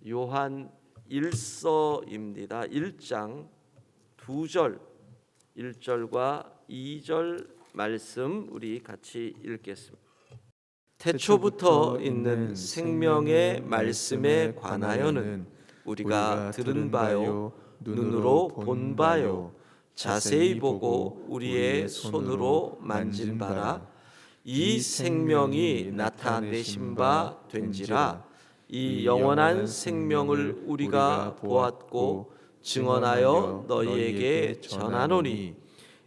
요한 1서입니다. 1장 2절 1절과 2절 말씀 우리 같이 읽겠습니다. 태초부터 있는 생명의 말씀에 관하여는 우리가 들은 바요 눈으로 본 바요 자세히 보고 우리의 손으로 만진 바라. 이 생명이 나타내신 바 된지라. 이 영원한 생명을 우리가 보았고 증언하여 너희에게 전하노니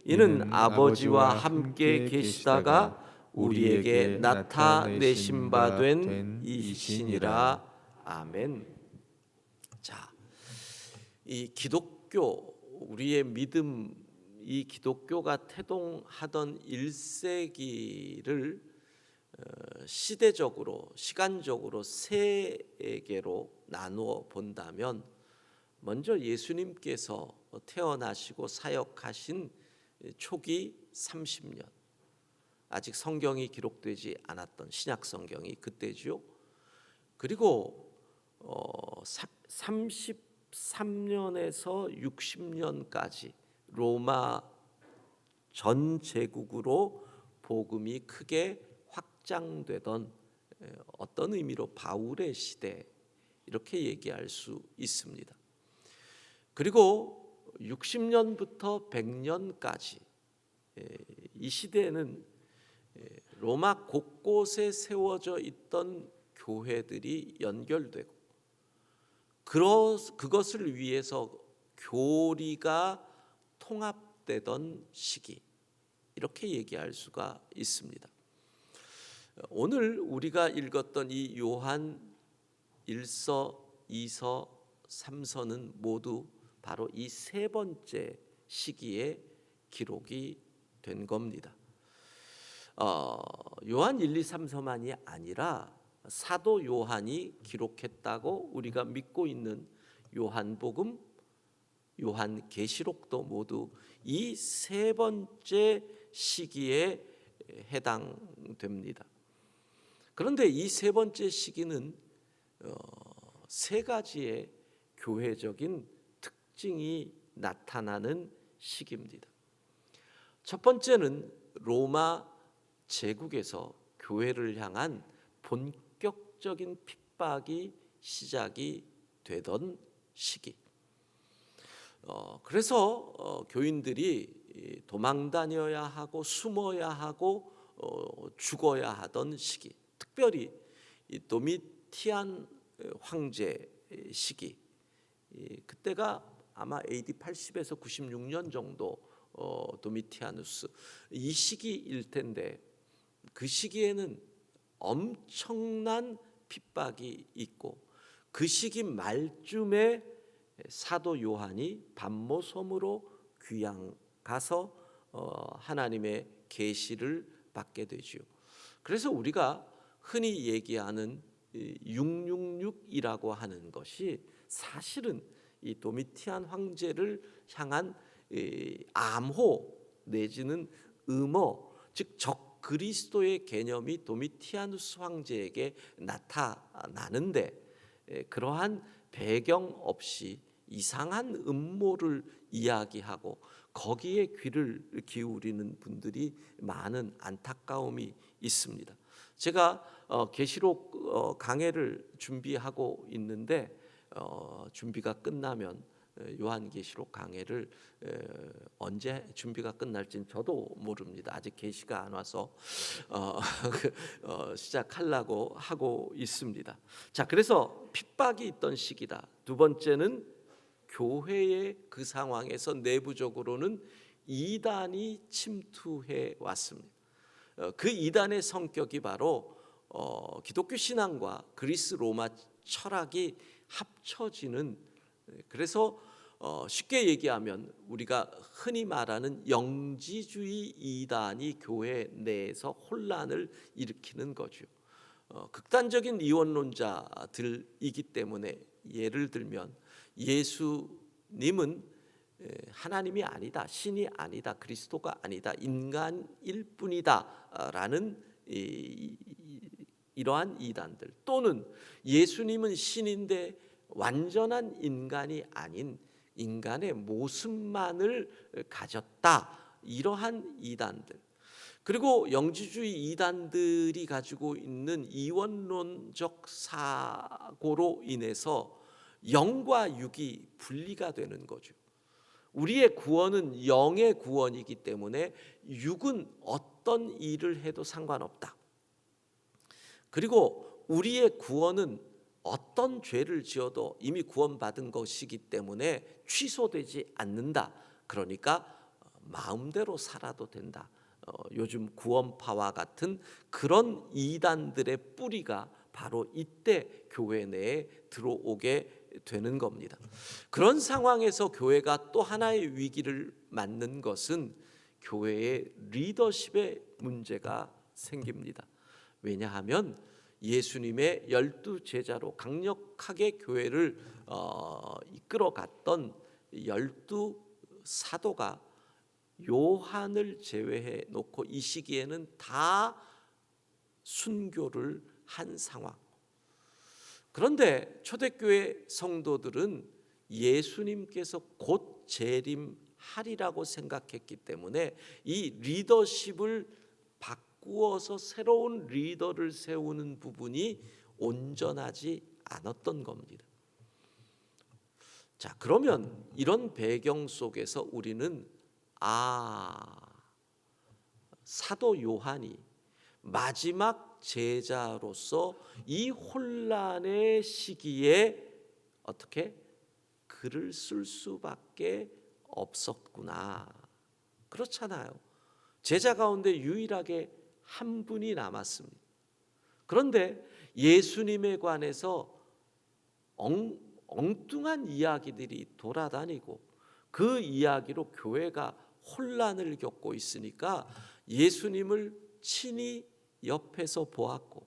이는 아버지와 함께 계시다가 우리에게 나타내신 바 된 이시니라. 아멘. 자, 이 기독교, 우리의 믿음, 이 기독교가 태동하던 1세기를 시대적으로, 시간적으로 세 개로 나누어 본다면, 먼저 예수님께서 태어나시고 사역하신 초기 30년, 아직 성경이 기록되지 않았던 신약 성경이 그때죠. 그리고 33년에서 60년까지 로마 전 제국으로 복음이 크게 확장되던 어떤 의미로 바울의 시대, 이렇게 얘기할 수 있습니다. 그리고 60년부터 100년까지 이 시대에는 로마 곳곳에 세워져 있던 교회들이 연결되고 그것을 위해서 교리가 통합되던 시기, 이렇게 얘기할 수가 있습니다. 오늘 우리가 읽었던 이 요한 1서, 2서, 3서는 모두 바로 이 세 번째 시기에 기록이 된 겁니다. 요한 1, 2, 3서만이 아니라 사도 요한이 기록했다고 우리가 믿고 있는 요한복음, 요한계시록도 모두 이 세 번째 시기에 해당됩니다. 그런데 이 세 번째 시기는 세 가지의 교회적인 특징이 나타나는 시기입니다. 첫 번째는 로마 제국에서 교회를 향한 본격적인 핍박이 시작이 되던 시기. 그래서 교인들이 도망다녀야 하고 숨어야 하고 죽어야 하던 시기. 특별히 이 도미티안 황제 시기. 그때가 아마 AD 80에서 96년 정도 도미티아누스 이 시기일 텐데, 그 시기에는 엄청난 핍박이 있고 그 시기 말쯤에 사도 요한이 밤모섬으로 귀양 가서 하나님의 계시를 받게 되죠. 그래서 우리가 흔히 얘기하는 666이라고 하는 것이 사실은 이 도미티안 황제를 향한 암호 내지는 음어, 즉 적그리스도의 개념이 도미티아누스 황제에게 나타나는데, 그러한 배경 없이 이상한 음모를 이야기하고 거기에 귀를 기울이는 분들이 많은 안타까움이 있습니다. 제가 계시록 강해를 준비하고 있는데 준비가 끝나면 요한계시록 강해를 언제 준비가 끝날지는 저도 모릅니다. 아직 계시가 안 와서 시작하려고 하고 있습니다. 자, 그래서 핍박이 있던 시기다. 두 번째는 교회의 그 상황에서 내부적으로는 이단이 침투해 왔습니다. 그 이단의 성격이 바로 기독교 신앙과 그리스 로마 철학이 합쳐지는, 그래서 쉽게 얘기하면 우리가 흔히 말하는 영지주의 이단이 교회 내에서 혼란을 일으키는 거죠. 극단적인 이원론자들이기 때문에, 예를 들면 예수님은 하나님이 아니다, 신이 아니다, 그리스도가 아니다, 인간일 뿐이다 라는 이러한 이단들, 또는 예수님은 신인데 완전한 인간이 아닌 인간의 모습만을 가졌다. 이러한 이단들, 그리고 영지주의 이단들이 가지고 있는 이원론적 사고로 인해서 영과 육이 분리가 되는 거죠. 우리의 구원은 영의 구원이기 때문에 육은 어떤 일을 해도 상관없다. 그리고 우리의 구원은 어떤 죄를 지어도 이미 구원받은 것이기 때문에 취소되지 않는다. 그러니까 마음대로 살아도 된다. 요즘 구원파와 같은 그런 이단들의 뿌리가 바로 이때 교회 내에 들어오게 되는 겁니다. 그런 상황에서 교회가 또 하나의 위기를 맞는 것은 교회의 리더십에 문제가 생깁니다. 왜냐하면 예수님의 12 제자로 강력하게 교회를 이끌어갔던 12 사도가 요한을 제외해 놓고 이 시기에는 다 순교를 한 상황. 그런데 초대교회 성도들은 예수님께서 곧 재림하리라고 생각했기 때문에 이 리더십을 바꾸어서 새로운 리더를 세우는 부분이 온전하지 않았던 겁니다. 자, 그러면 이런 배경 속에서 우리는 사도 요한이 마지막 제자로서 이 혼란의 시기에 어떻게 글을 쓸 수밖에 없었구나. 그렇잖아요. 제자 가운데 유일하게 한 분이 남았습니다. 그런데 예수님에 관해서 엉뚱한 이야기들이 돌아다니고 그 이야기로 교회가 혼란을 겪고 있으니까 예수님을 친히 옆에서 보았고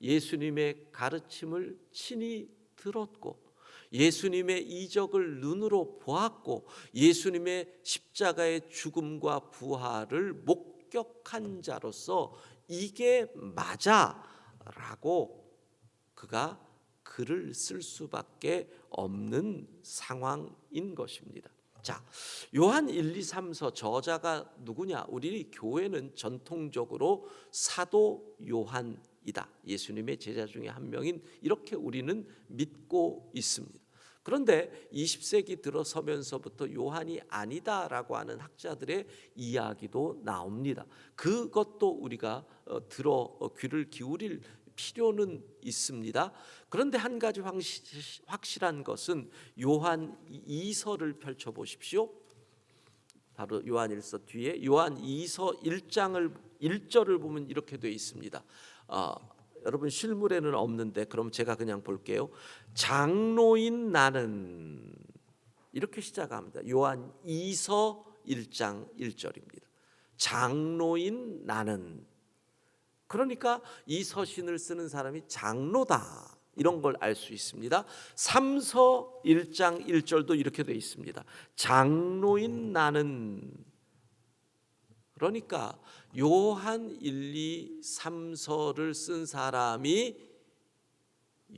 예수님의 가르침을 친히 들었고 예수님의 이적을 눈으로 보았고 예수님의 십자가의 죽음과 부활을 목격한 자로서 이게 맞아라고 그가 글을 쓸 수밖에 없는 상황인 것입니다. 자, 요한 1, 2, 3서 저자가 누구냐? 우리 교회는 전통적으로 사도 요한이다. 예수님의 제자 중에 한 명인 이렇게 우리는 믿고 있습니다. 그런데 20세기 들어서면서부터 요한이 아니다라고 하는 학자들의 이야기도 나옵니다. 그것도 우리가 귀를 기울일 필요는 있습니다. 그런데 한 가지 확실한 것은 요한 2서를 펼쳐보십시오. 바로 요한 1서 뒤에 요한 2서 1절을 보면 이렇게 되어 있습니다. 여러분 실물에는 없는데 그럼 제가 그냥 볼게요. 장로인 나는 이렇게 시작합니다. 요한 2서 1장 1절입니다. 장로인 나는, 그러니까 이 서신을 쓰는 사람이 장로다 이런 걸 알 수 있습니다. 3서 1장 1절도 이렇게 되어 있습니다. 장로인 나는, 그러니까 요한 1, 2, 3서를 쓴 사람이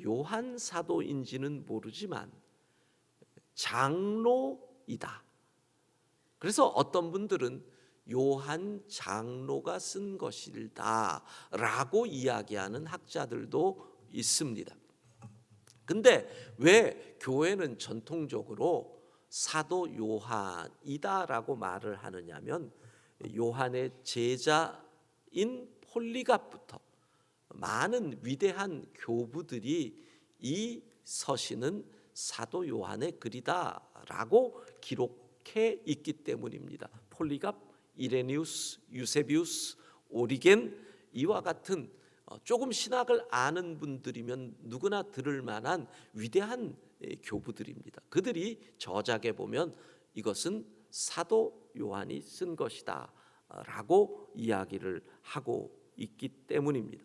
요한 사도인지는 모르지만 장로이다. 그래서 어떤 분들은 요한 장로가 쓴 것이다 라고 이야기하는 학자들도 있습니다. 근데 왜 교회는 전통적으로 사도 요한이다라고 말을 하느냐면 요한의 제자인 폴리갑부터 많은 위대한 교부들이 이 서신은 사도 요한의 글이다라고 기록해 있기 때문입니다. 폴리갑, 이레니우스, 유세비우스, 오리겐 이와 같은 조금 신학을 아는 분들이면 누구나 들을 만한 위대한 교부들입니다. 그들이 저작에 보면 이것은 사도 요한이 쓴 것이다 라고 이야기를 하고 있기 때문입니다.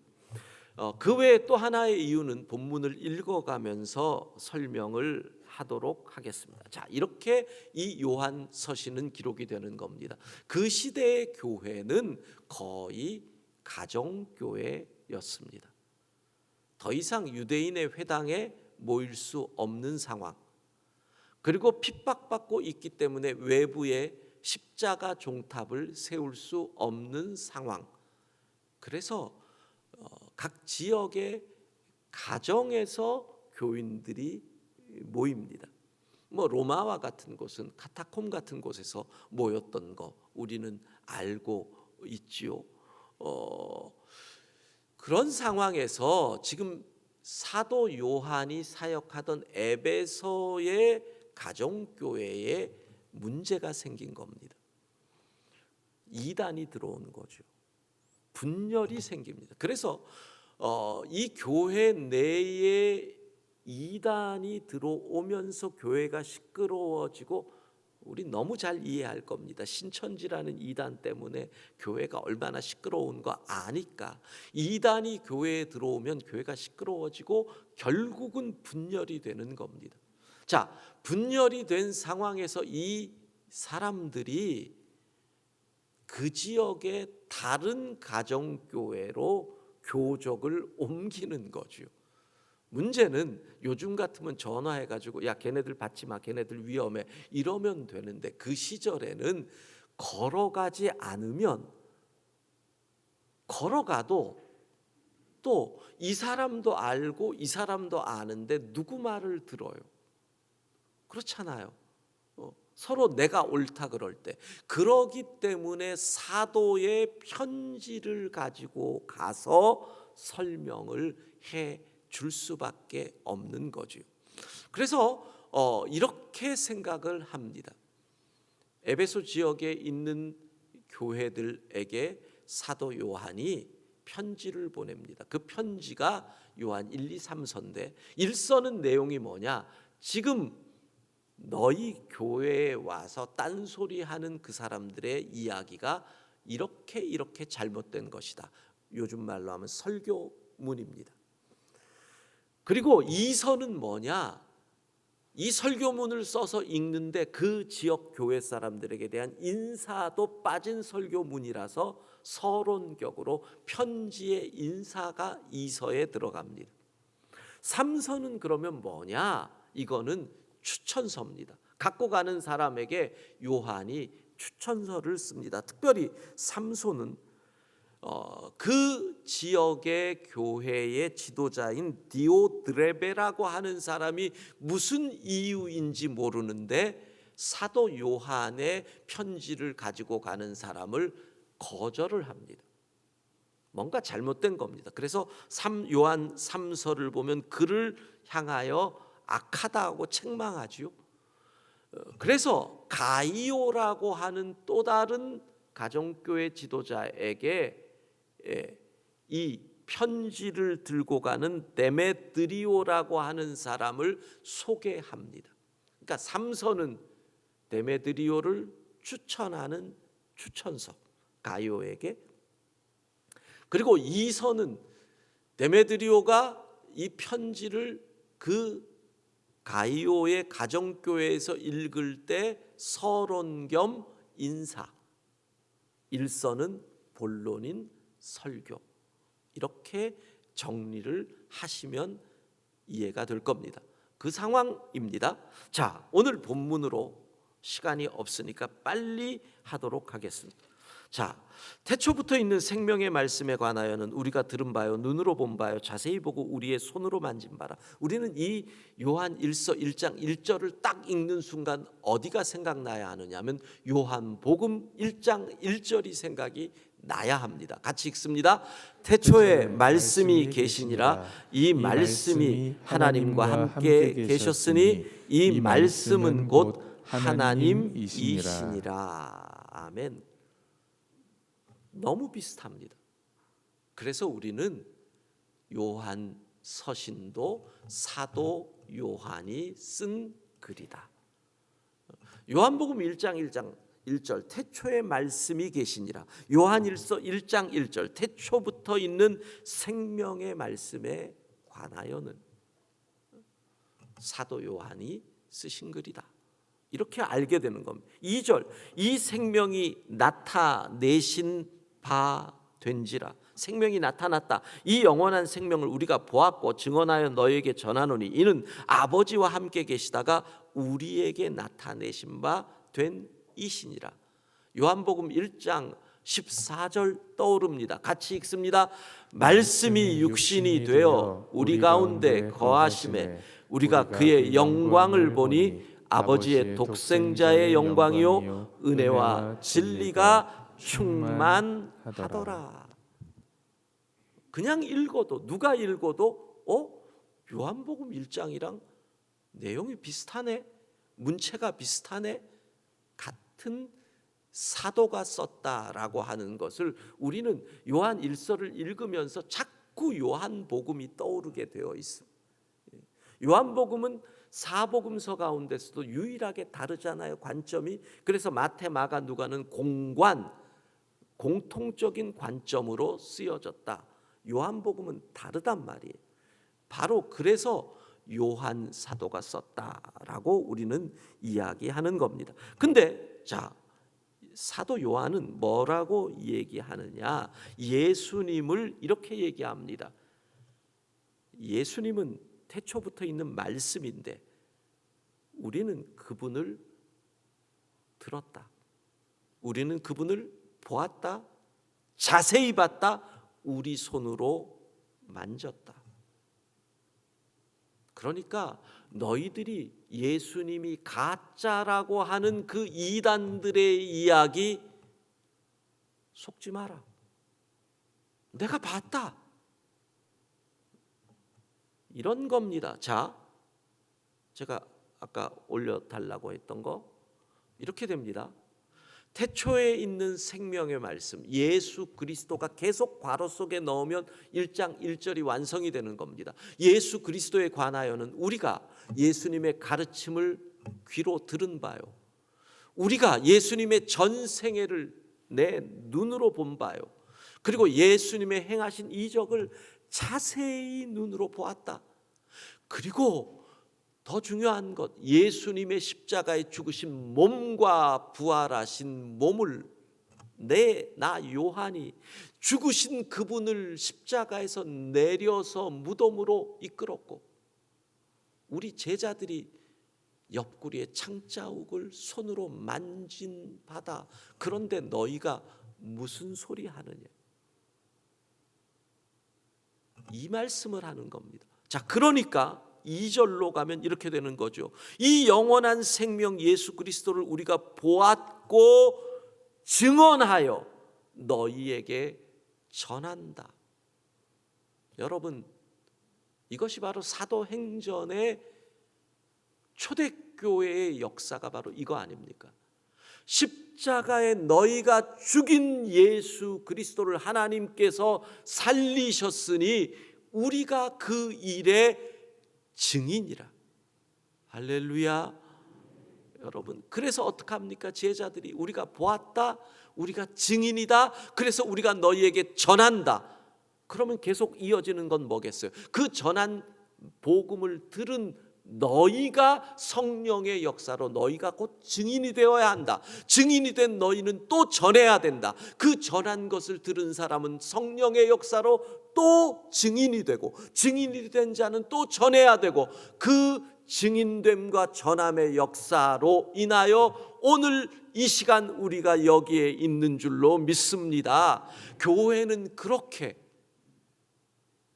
그 외에 또 하나의 이유는 본문을 읽어가면서 설명을 하도록 하겠습니다. 자, 이렇게 이 요한 서신은 기록이 되는 겁니다. 그 시대의 교회는 거의 가정교회였습니다. 더 이상 유대인의 회당에 모일 수 없는 상황, 그리고 핍박받고 있기 때문에 외부에 십자가 종탑을 세울 수 없는 상황. 그래서 각 지역의 가정에서 교인들이 모입니다. 뭐 로마와 같은 곳은 카타콤 같은 곳에서 모였던 거 우리는 알고 있지요. 그런 상황에서 지금 사도 요한이 사역하던 에베소의 가정교회에 문제가 생긴 겁니다. 이단이 들어오는 거죠. 분열이 생깁니다. 그래서 이 교회 내에 이단이 들어오면서 교회가 시끄러워지고, 우리 너무 잘 이해할 겁니다. 신천지라는 이단 때문에 교회가 얼마나 시끄러운 거 아니까. 이단이 교회에 들어오면 교회가 시끄러워지고 결국은 분열이 되는 겁니다. 자, 분열이 된 상황에서 이 사람들이 그 지역의 다른 가정교회로 교적을 옮기는 거죠. 문제는 요즘 같으면 전화해가지고 야 걔네들 받지 마, 걔네들 위험해 이러면 되는데, 그 시절에는 걸어가지 않으면, 걸어가도 또 이 사람도 알고 이 사람도 아는데 누구 말을 들어요? 그렇잖아요. 서로 내가 옳다 그럴 때. 그러기 때문에 사도의 편지를 가지고 가서 설명을 해 줄 수밖에 없는 거죠. 그래서 이렇게 생각을 합니다. 에베소 지역에 있는 교회들에게 사도 요한이 편지를 보냅니다. 그 편지가 요한 1, 2, 3서인데 1서는 내용이 뭐냐? 지금 너희 교회에 와서 딴소리하는 그 사람들의 이야기가 이렇게 잘못된 것이다. 요즘 말로 하면 설교문입니다. 그리고 2서는 뭐냐? 이 설교문을 써서 읽는데 그 지역 교회 사람들에게 대한 인사도 빠진 설교문이라서 서론격으로 편지의 인사가 2서에 들어갑니다. 3서는 그러면 뭐냐? 이거는 추천서입니다. 갖고 가는 사람에게 요한이 추천서를 씁니다. 특별히 3소는 그 지역의 교회의 지도자인 디오드레베라고 하는 사람이 무슨 이유인지 모르는데 사도 요한의 편지를 가지고 가는 사람을 거절을 합니다. 뭔가 잘못된 겁니다. 그래서 요한 3서를 보면 그를 향하여 악하다고 책망하지요. 그래서 가이오라고 하는 또 다른 가정교회 지도자에게 이 편지를 들고 가는 데메드리오라고 하는 사람을 소개합니다. 그러니까 3서는 데메드리오를 추천하는 추천서 가이오에게, 그리고 2서는 데메드리오가 이 편지를 그 가이오의 가정교회에서 읽을 때 서론 겸 인사, 1서는 본론인 설교, 이렇게 정리를 하시면 이해가 될 겁니다. 그 상황입니다. 자, 오늘 본문으로 시간이 없으니까 빨리 하도록 하겠습니다. 자, 태초부터 있는 생명의 말씀에 관하여는 우리가 들은 바요, 눈으로 본 바요, 자세히 보고 우리의 손으로 만진 바라. 우리는 이 요한 1서 1장 1절을 딱 읽는 순간 어디가 생각나야 하느냐 하면 요한복음 1장 1절이 생각이 나야 합니다. 같이 읽습니다. 태초에 말씀이 계시니라. 이 말씀이 하나님과 함께 계셨으니 이 말씀은 곧 하나님이시니라. 아멘. 너무 비슷합니다. 그래서 우리는 요한 서신도 사도 요한이 쓴 글이다. 요한복음 1장 1절 태초에 말씀이 계시니라. 요한일서 1장 1절 태초부터 있는 생명의 말씀에 관하여는 사도 요한이 쓰신 글이다. 이렇게 알게 되는 겁니다. 2절 이 생명이 나타내신 바 된지라. 생명이 나타났다. 이 영원한 생명을 우리가 보았고 증언하여 너에게 전하노니 이는 아버지와 함께 계시다가 우리에게 나타내신 바 된 이시니라. 요한복음 1장 14절 떠오릅니다. 같이 읽습니다. 말씀이 육신이 되어 우리 가운데 거하심에 우리가 그의 영광을 보니 아버지의 독생자의 영광이요 은혜와 진리가 충만하더라. 그냥 읽어도, 누가 읽어도 요한복음 1장이랑 내용이 비슷하네, 문체가 비슷하네, 같은 사도가 썼다라고 하는 것을 우리는 요한 1서를 읽으면서 자꾸 요한복음이 떠오르게 되어 있습니다. 요한복음은 사복음서 가운데서도 유일하게 다르잖아요, 관점이. 그래서 마태, 마가, 누가는 공통적인 관점으로 쓰여졌다. 요한복음은 다르단 말이에요. 바로 그래서 요한 사도가 썼다라고 우리는 이야기하는 겁니다. 근데 자, 사도 요한은 뭐라고 얘기하느냐? 예수님을 이렇게 얘기합니다. 예수님은 태초부터 있는 말씀인데 우리는 그분을 들었다. 우리는 그분을 보았다. 자세히 봤다. 우리 손으로 만졌다. 그러니까 너희들이 예수님이 가짜라고 하는 그 이단들의 이야기 속지 마라. 내가 봤다. 이런 겁니다. 자, 제가 아까 올려달라고 했던 거 이렇게 됩니다. 태초에 있는 생명의 말씀 예수 그리스도가 계속 괄호 속에 넣으면 1장 1절이 완성이 되는 겁니다. 예수 그리스도에 관하여는 우리가 예수님의 가르침을 귀로 들은 바요, 우리가 예수님의 전생애를 내 눈으로 본 바요, 그리고 예수님의 행하신 이적을 자세히 눈으로 보았다. 그리고 더 중요한 것, 예수님의 십자가에 죽으신 몸과 부활하신 몸을 나 요한이 죽으신 그분을 십자가에서 내려서 무덤으로 이끌었고 우리 제자들이 옆구리에 창자욱을 손으로 만진 바다. 그런데 너희가 무슨 소리 하느냐? 이 말씀을 하는 겁니다. 자, 그러니까 2절로 가면 이렇게 되는 거죠. 이 영원한 생명 예수 그리스도를 우리가 보았고 증언하여 너희에게 전한다. 여러분, 이것이 바로 사도행전의 초대교회의 역사가 바로 이거 아닙니까? 십자가에 너희가 죽인 예수 그리스도를 하나님께서 살리셨으니 우리가 그 일의 증인이라. 할렐루야. 여러분, 그래서 어떻게 합니까? 제자들이 우리가 보았다, 우리가 증인이다, 그래서 우리가 너희에게 전한다. 그러면 계속 이어지는 건 뭐겠어요? 그 전한 복음을 들은 너희가 성령의 역사로 너희가 곧 증인이 되어야 한다. 증인이 된 너희는 또 전해야 된다. 그 전한 것을 들은 사람은 성령의 역사로 또 증인이 되고, 증인이 된 자는 또 전해야 되고, 그 증인됨과 전함의 역사로 인하여 오늘 이 시간 우리가 여기에 있는 줄로 믿습니다. 교회는 그렇게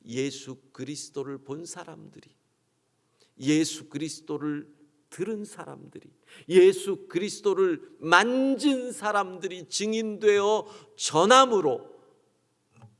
예수 그리스도를 본 사람들이, 예수 그리스도를 들은 사람들이, 예수 그리스도를 만진 사람들이 증인되어 전함으로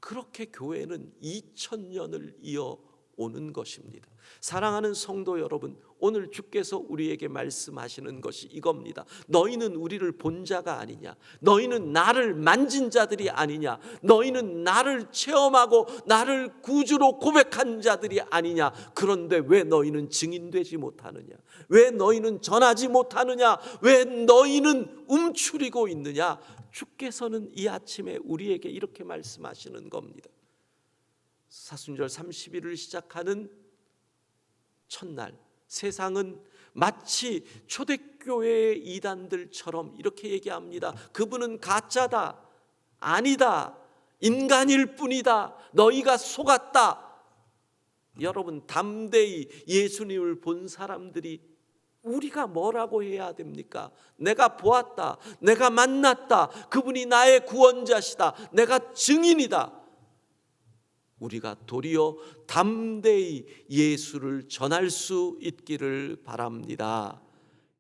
그렇게 교회는 2000년을 이어오는 것입니다. 사랑하는 성도 여러분, 오늘 주께서 우리에게 말씀하시는 것이 이겁니다. 너희는 우리를 본 자가 아니냐? 너희는 나를 만진 자들이 아니냐? 너희는 나를 체험하고 나를 구주로 고백한 자들이 아니냐? 그런데 왜 너희는 증인되지 못하느냐? 왜 너희는 전하지 못하느냐? 왜 너희는 움츠리고 있느냐? 주께서는 이 아침에 우리에게 이렇게 말씀하시는 겁니다. 사순절 30일을 시작하는 첫날, 세상은 마치 초대교회의 이단들처럼 이렇게 얘기합니다. 그분은 가짜다, 아니다, 인간일 뿐이다. 너희가 속았다. 여러분, 담대히 예수님을 본 사람들이 우리가 뭐라고 해야 됩니까? 내가 보았다. 내가 만났다. 그분이 나의 구원자시다. 내가 증인이다. 우리가 도리어 담대히 예수를 전할 수 있기를 바랍니다.